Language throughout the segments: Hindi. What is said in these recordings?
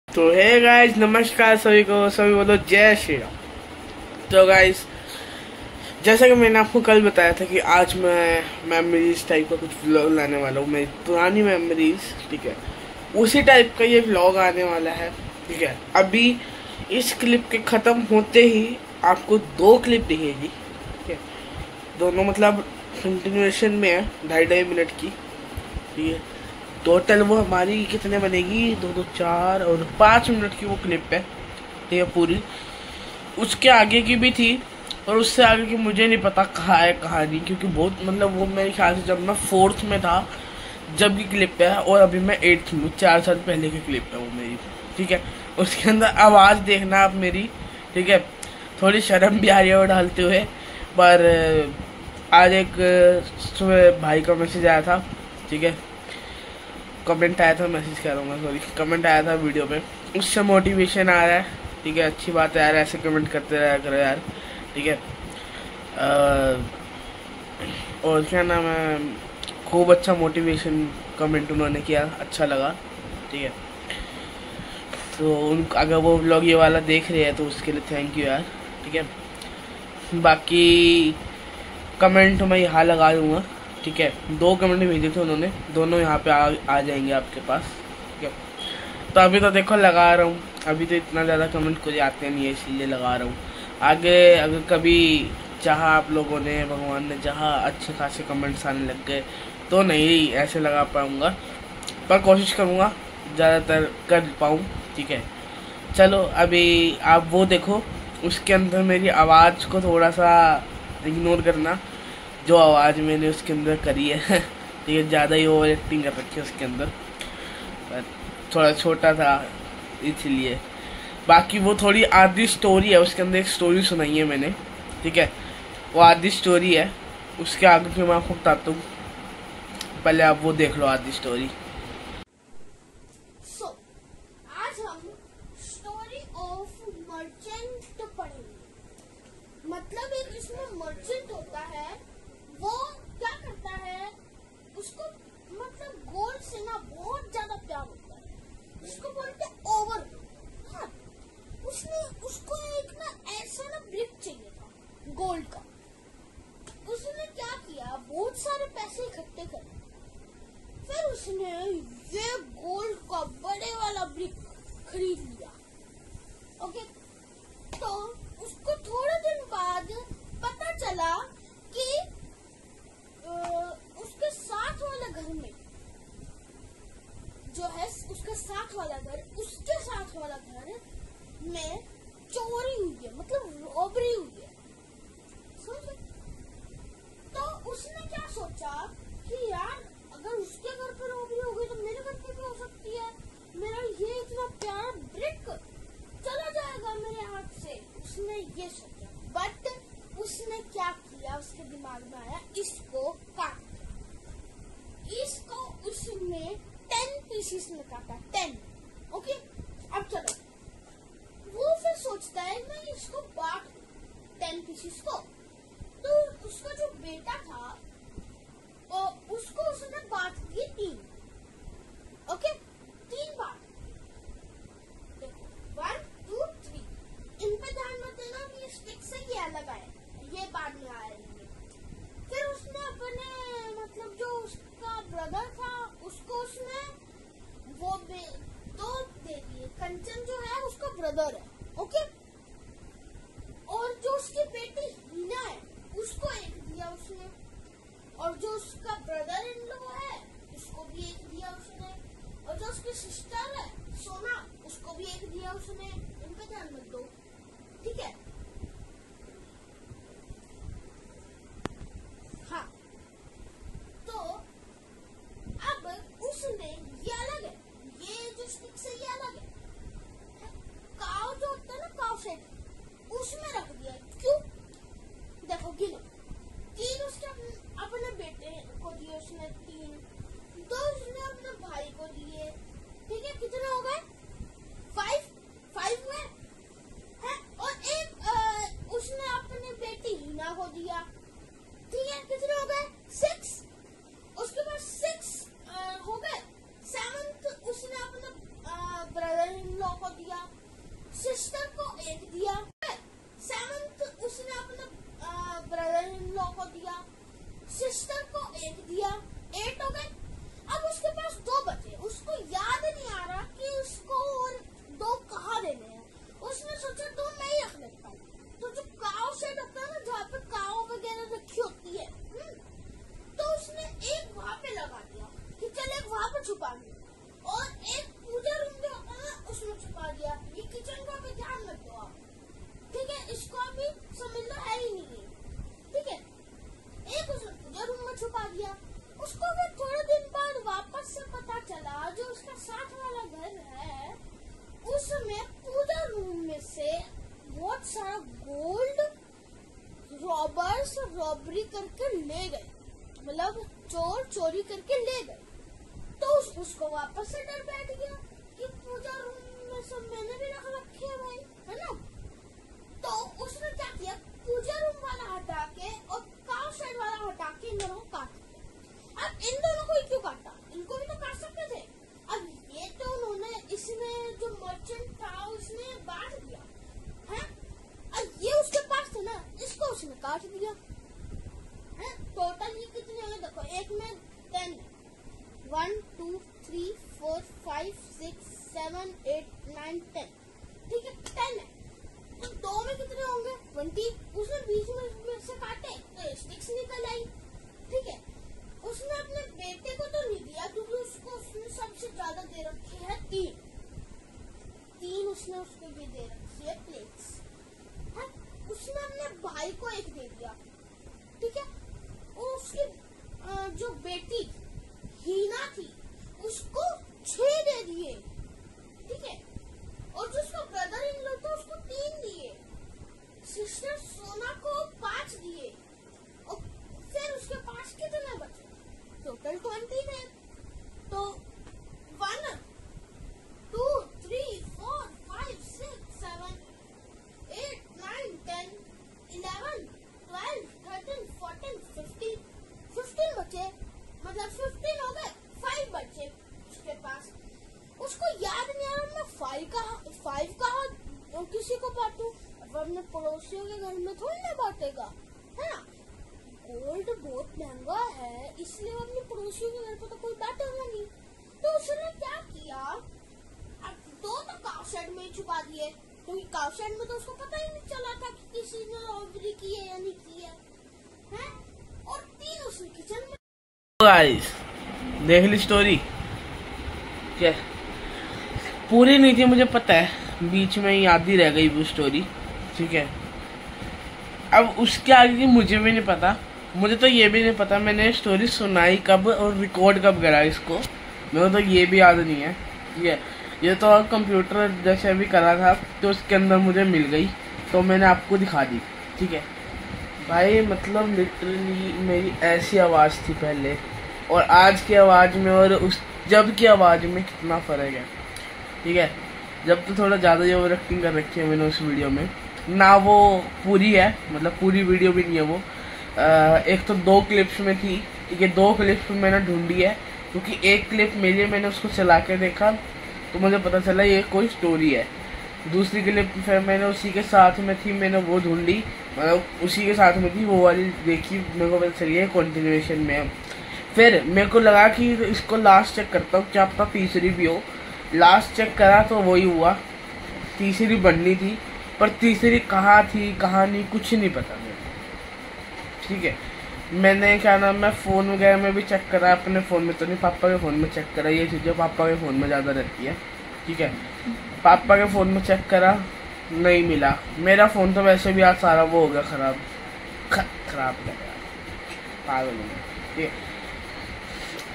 तो हे गाइस, नमस्कार सभी को। सभी बोलो जय श्री राम। तो गाइस, जैसा कि मैंने आपको कल बताया था कि आज मैं मेमोरीज टाइप का कुछ व्लॉग लाने वाला हूँ, मेरी पुरानी मेमोरीज। ठीक है, उसी टाइप का ये व्लॉग आने वाला है। ठीक है, अभी इस क्लिप के ख़त्म होते ही आपको 2 क्लिप दिखेगी। ठीक है, दोनों मतलब कंटिन्यूएशन में है, 2.5 मिनट की। ठीक है, टोटल वो हमारी कितने बनेगी, 2 2 4 और 5 मिनट की वो क्लिप है। ठीक है, पूरी। उसके आगे की भी थी और उससे आगे की मुझे नहीं पता कहाँ है कहाँ नहीं, क्योंकि बहुत मतलब वो मेरे ख्याल से जब मैं 4th में था जब की क्लिप है, और अभी मैं 8th में, 4 साल पहले की क्लिप है वो मेरी। ठीक है, उसके अंदर आवाज़ देखना आप मेरी। ठीक है, थोड़ी शर्म भी आ रही है वो डालते हुए। पर आज एक सुबह भाई का मैसेज आया था। ठीक है, कमेंट आया था, मैसेज कह रहा हूँ मैं, सॉरी, कमेंट आया था वीडियो पे, उससे मोटिवेशन आ रहा है। ठीक है, अच्छी बात है यार, ऐसे कमेंट करते रहा करो यार। ठीक है, और क्या नाम है, खूब अच्छा मोटिवेशन कमेंट उन्होंने किया, अच्छा लगा। ठीक है, तो उन अगर वो व्लॉग ये वाला देख रहे हैं तो उसके लिए थैंक यू यार। ठीक है, बाकी कमेंट मैं यहाँ लगा दूँगा। ठीक है, 2 कमेंट भेजे थे उन्होंने, दोनों यहाँ पे आ जाएंगे आपके पास। ठीक है, तो अभी तो देखो लगा रहा हूँ, अभी तो इतना ज़्यादा कमेंट कोई आते नहीं है, इसलिए लगा रहा हूँ। आगे अगर कभी चाहा आप लोगों ने, भगवान ने चाहा, अच्छे खासे कमेंट्स आने लग गए तो नहीं ऐसे लगा पाऊँगा, पर कोशिश करूँगा ज़्यादातर कर पाऊँ। ठीक है, चलो अभी आप वो देखो, उसके अंदर मेरी आवाज़ को थोड़ा सा इग्नोर करना, जो आवाज़ मैंने उसके अंदर करी है। ठीक है, ज़्यादा ही ओवर एक्टिंग कर रखी है उसके अंदर, पर थोड़ा छोटा था इसलिए। बाकी वो थोड़ी आधी स्टोरी है, उसके अंदर एक स्टोरी सुनाई है मैंने। ठीक है, वो आधी स्टोरी है, उसके आगे फिर मैं आपको बताता हूँ, पहले आप वो देख लो आधी स्टोरी। आज हम स्टोरी ऑफ मर्चेंट पढ़ेंगे। मतलब एक इसमें मर्चेंट होता है, वो क्या करता है, उसको मतलब गोल्ड से ना बहुत ज्यादा प्यार होता है, उसको बोलते हैं ओवर। हाँ, उसने उसको एक ना ऐसा ना ब्रिक चाहिए था गोल्ड का। उसने क्या किया, बहुत सारे पैसे इकट्ठे करे, फिर उसने ये गोल्ड का बड़े वाला ब्रिक खरीद लिया। ओके, तो उसको थोड़े दिन बाद पता चला कि उसके साथ वाले घर में जो है, उसके साथ वाला घर, उसके साथ वाला घर में चोरी हुई है, मतलब रॉबरी हुई है। समझे? तो उसने क्या सोचा कि यार अगर उसके घर पर रॉबरी हो गई तो मेरे घर पे भी हो सकती है, मेरा ये इतना प्यारा ब्रिक चला जाएगा मेरे हाथ से। उसने ये सोचा, बट उसने क्या किया, उसके दिमाग में आया इसको काट, इसको उसने 10 पीसेस में काटा, 10। ओके, अब चलो, वो फिर सोचता है मैं इसको बांट 10 पीसेस को। तो उसका जो बेटा था उसको उसने बांट दिए 3। ओके, 3 बांट, देखो 1 2 3। इन पे ध्यान मत देना, ये स्टिक से ये अलग आया, ये बाद में आएंगे। फिर उसने अपने मतलब जो उसका ब्रदर था उसको उसने वो 2 दे दिए। कंचन जो है उसका ब्रदर है। ओके, और जो उसकी बेटी हीना है उसको 1 दिया उसने, और जो उसका ब्रदर इन लो है उसको भी 1 दिया उसने, और जो उसकी सिस्टर है सोना उसको भी 1 दिया उसने। इन पे ध्यान मत दो, ठीक है? हाँ, तो अब उसने ये अलग है, ये जो स्टिक से ये अलग है, काव जो होता है ना, काव सेट, उसमें रख दिया। क्यों? देखो गिनो, 3 उसके अपने बेटे को दिए उसने, 3 2 उसने अपने भाई को दिए। ठीक है, कितने हो गए? 5 में है, और एक सिस्टर को 8 दिया, 7th उसने अपने ब्रदर इन लॉ को दिया, सिस्टर को 8 दिया, 8 हो गए। अब उसके पास 2 बचे, उसको याद नहीं आ रहा कि उसको और 2 कहाँ देने हैं। उसने सोचा 2 मैं ही रख लेता हूँ। तो जो काव शेड होता है ना, जहाँ पे काव वगैरह रखी होती है, तो उसने एक वहां पे लगा दिया कि चल एक वहां पे छुपा दिया, और एक पूजा रूम जो होता है उसमें छुपा दिया। ये किचन का भी ध्यान रखो आप, ठीक है, इसको अभी समझ लो है ही नहीं, ठीक है। एक उसने पूजा रूम में छुपा दिया। उसको फिर थोड़े दिन बाद वापस से पता चला जो उसका साथ वाला घर है उसमें पूजा रूम में से बहुत सारा गोल्ड रॉबर्स रॉबरी करके ले गए, मतलब चोर चोरी करके ले गए। तो उसको वापस से डर बैठ गया कि पूजा रूम में सब मैंने भी रख रखे है भाई, है ना। तो उसने क्या किया, पूजा रूम वाला हटा के और काव शेड वाला हटा के इन दोनों को काट दिया। अब इन दोनों को क्यों काटा, इनको भी तो काट सकते थे। अब ये तो उन्होंने, इसने जो मर्चेंट था उसने बांट दिया है, अब ये उसके पास था ना, इसको उसने काट दिया है। टोटल ये कितने हुए देखो, एक में 10, 1 2 3 4 5 6 7 8 9 10, ठीक है 10 है। तो 2 में कितने होंगे 20। उसने बीच में से काटे तो स्टिक्स निकल आई, ठीक है। उसने अपने बेटे को तो नहीं दिया क्योंकि उसको उसने सबसे ज्यादा दे रखी है 3 उसने उसको भी दे रखी है प्लेट्स है। उसने अपने भाई को 1 दे दिया, ठीक है। और उसकी जो बेटी हीना थी उसको 6 दे दिए, ठीक है। और जो उसका ब्रदर इन लॉ था उसको 3 दिए, सिस्टर सोना को 5 दिए, और फिर उसके पास कितने बचे, टोटल 20 थे। तो 1 2 3 4 5 6 7 8 9 10 11 12 13 14 15 बचे, मतलब 15 हो गए, 5 बचे उसके पास। उसको याद नहीं आ रहा मैं 5 कहा किसी को बांटू, अपने पड़ोसियों के घर में थोड़ी ना बांटेगा, है ना। गोल्ड बहुत महंगा है इसलिए वो अपने पड़ोसियों के घर पे तो कोई बांटेगा नहीं। तो उसने क्या किया, अब 2 तो काव शेड में छुपा दिए, क्योंकि काव शेड में तो उसको पता ही नहीं चला था कि किसी ने रॉबरी की है या नहीं की है। और 3 उसने किचन में। गाइस देख ली स्टोरी, क्या पूरी नहीं थी मुझे पता है, बीच में याद ही रह गई वो स्टोरी, ठीक है। अब उसके आगे की मुझे भी नहीं पता, मुझे तो ये भी नहीं पता मैंने स्टोरी सुनाई कब और रिकॉर्ड कब करा इसको, मेरे तो ये भी याद नहीं है, ठीक है। ये तो कंप्यूटर जैसे अभी करा था तो उसके अंदर मुझे मिल गई तो मैंने आपको दिखा दी, ठीक है भाई। मतलब लिटरली मेरी ऐसी आवाज़ थी पहले और आज की आवाज़ में और उस जब की आवाज़ में कितना फ़र्क है, ठीक है। जब तो थोड़ा ज़्यादा ही ओवर एक्टिंग कर रखी है मैंने उस वीडियो में ना, वो पूरी है, मतलब पूरी वीडियो भी नहीं है वो। एक तो 2 क्लिप्स में थी, ठीक है, 2 क्लिप्स में मैंने ढूंढी है क्योंकि एक क्लिप मेरी मैंने उसको चला के देखा तो मुझे पता चला ये कोई स्टोरी है। दूसरी क्लिप फिर मैंने उसी के साथ में थी, मैंने वो ढूंढी, मतलब उसी के साथ में थी वो वाली देखी, मेरे को पता चली है कंटिन्यूएशन में। फिर मेरे को लगा कि इसको लास्ट चेक करता हूँ क्या पता तीसरी भी हो। लास्ट चेक करा तो वही हुआ, तीसरी बननी थी पर तीसरी कहाँ थी कहाँ नहीं कुछ नहीं पता मेरे, ठीक है। मैंने क्या नाम मैं फ़ोन वगैरह में भी चेक करा, अपने फ़ोन में तो नहीं, पापा के फ़ोन में चेक करा, ये चीज़ें पापा के फ़ोन में ज़्यादा रहती है, ठीक है। पापा के फ़ोन में चेक करा नहीं मिला, मेरा फ़ोन तो वैसे भी आज सारा वो हो गया ख़राब कर गया, पागल हो गया, ठीक है।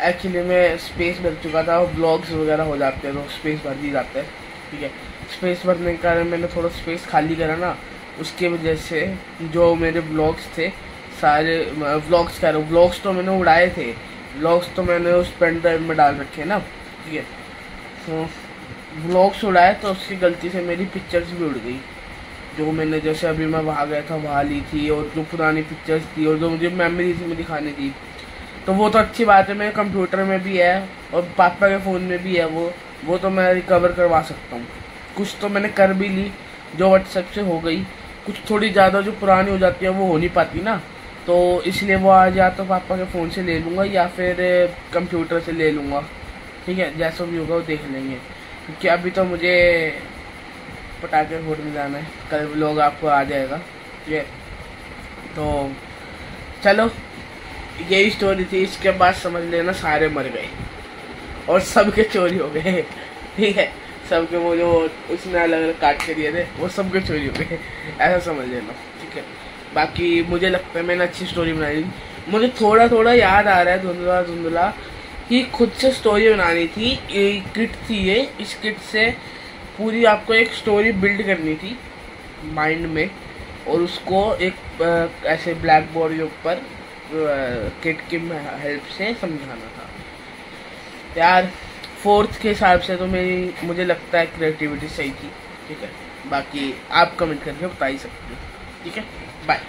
एक्चुअली में स्पेस भर चुका था और ब्लॉग्स वगैरह हो जाते हैं तो स्पेस भर दी जाते हैं, ठीक है। स्पेस भरने के कारण मैंने थोड़ा स्पेस खाली करा ना, उसके वजह से जो मेरे ब्लॉग्स थे सारे व्लॉग्स कह रहा हूँ, व्लॉग्स तो मैंने उड़ाए थे, व्लॉग्स तो मैंने उस पेन ड्राइव में डाल रखे ना, ठीक है। तो व्लॉग्स उड़ाए तो उसकी गलती से मेरी पिक्चर्स भी उड़ गई, जो मैंने जैसे अभी मैं वहाँ गया था वहाँ ली थी, और जो पुरानी पिक्चर्स थी और जो मुझे मेमोरीज में दिखानी थी। तो वो तो अच्छी बात है, मेरे कंप्यूटर में भी है और पापा के फ़ोन में भी है वो तो मैं रिकवर करवा सकता हूँ, कुछ तो मैंने कर भी ली जो व्हाट्सएप से हो गई, कुछ थोड़ी ज़्यादा जो पुरानी हो जाती है वो हो नहीं पाती ना, तो इसलिए वो आज या तो पापा के फ़ोन से ले लूँगा या फिर कंप्यूटर से ले लूँगा। ठीक है, जैसा भी होगा वो देख लेंगे, क्योंकि अभी तो मुझे पटाखे फोड़ने जाना है, कल व्लॉग आपको आ जाएगा। ठीक है, तो चलो यही स्टोरी थी। इसके बाद समझ लेना सारे मर गए और सबके चोरी हो गए। ठीक है, सबके वो जो उसने अलग अलग काट के दिए थे वो सबके चोरी हो गए, ऐसा समझ लेना। ठीक है, बाकी मुझे लगता है मैंने अच्छी स्टोरी बनाई। मुझे थोड़ा थोड़ा याद आ रहा है धुंधला धुंधला कि खुद से स्टोरी बनानी थी, किट थी ये। इस किट से पूरी आपको एक स्टोरी बिल्ड करनी थी माइंड में, और उसको एक ऐसे ब्लैक बोर्ड के ऊपर किट की हेल्प से समझाना था यार। 4th के हिसाब से तो मुझे लगता है क्रिएटिविटी सही थी। ठीक है, बाकी आप कमेंट करके बता ही सकते हो। ठीक है, बाय।